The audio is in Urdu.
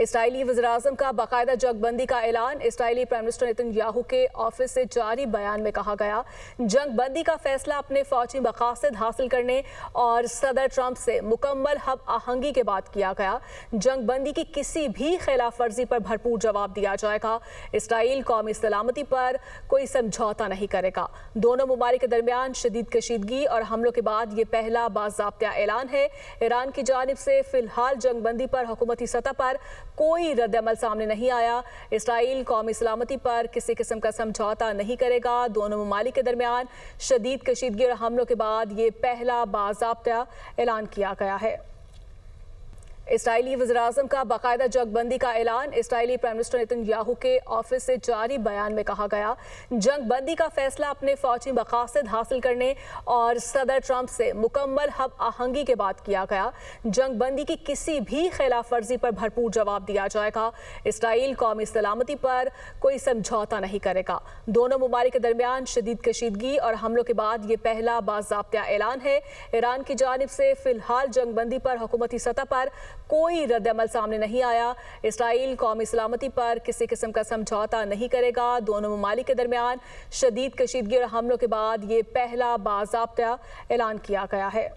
اسرائیلی وزیراعظم کا باقاعدہ جنگ بندی کا اعلان۔ اسرائیلی پرائم منسٹر نیتن یاہو کے آفس سے جاری بیان میں کہا گیا جنگ بندی کا فیصلہ اپنے فوجی مقاصد حاصل کرنے اور صدر ٹرمپ سے مکمل ہم آہنگی کے بعد کیا گیا۔ جنگ بندی کی کسی بھی خلاف ورزی پر بھرپور جواب دیا جائے گا۔ اسرائیل قومی سلامتی پر کوئی سمجھوتا نہیں کرے گا۔ دونوں ممالک کے درمیان شدید کشیدگی اور حملوں کے بعد یہ پہلا باضابطہ اعلان ہے۔ ایران کی جانب سے فی الحال جنگ بندی پر حکومتی سطح پر کوئی رد عمل سامنے نہیں آیا۔ اسرائیل قومی سلامتی پر کسی قسم کا سمجھوتا نہیں کرے گا۔ دونوں ممالک کے درمیان شدید کشیدگی اور حملوں کے بعد یہ پہلا باضابطہ اعلان کیا گیا ہے۔ اسرائیلی وزیراعظم کا باقاعدہ جنگ بندی کا اعلان۔ اسرائیلی پرائم منسٹر نیتن یاہو کے آفس سے جاری بیان میں کہا گیا جنگ بندی کا فیصلہ اپنے فوجی مقاصد حاصل کرنے اور صدر ٹرمپ سے مکمل ہم آہنگی کے بعد کیا گیا۔ جنگ بندی کی کسی بھی خلاف ورزی پر بھرپور جواب دیا جائے گا۔ اسرائیل قومی سلامتی پر کوئی سمجھوتا نہیں کرے گا۔ دونوں ممالک کے درمیان شدید کشیدگی اور حملوں کے بعد یہ پہلا باضابطہ اعلان ہے۔ ایران کی جانب سے فی الحال جنگ بندی پر حکومتی سطح پر کوئی رد عمل سامنے نہیں آیا۔ اسرائیل قومی سلامتی پر کسی قسم کا سمجھوتا نہیں کرے گا۔ دونوں ممالک کے درمیان شدید کشیدگی اور حملوں کے بعد یہ پہلا باضابطہ اعلان کیا گیا ہے۔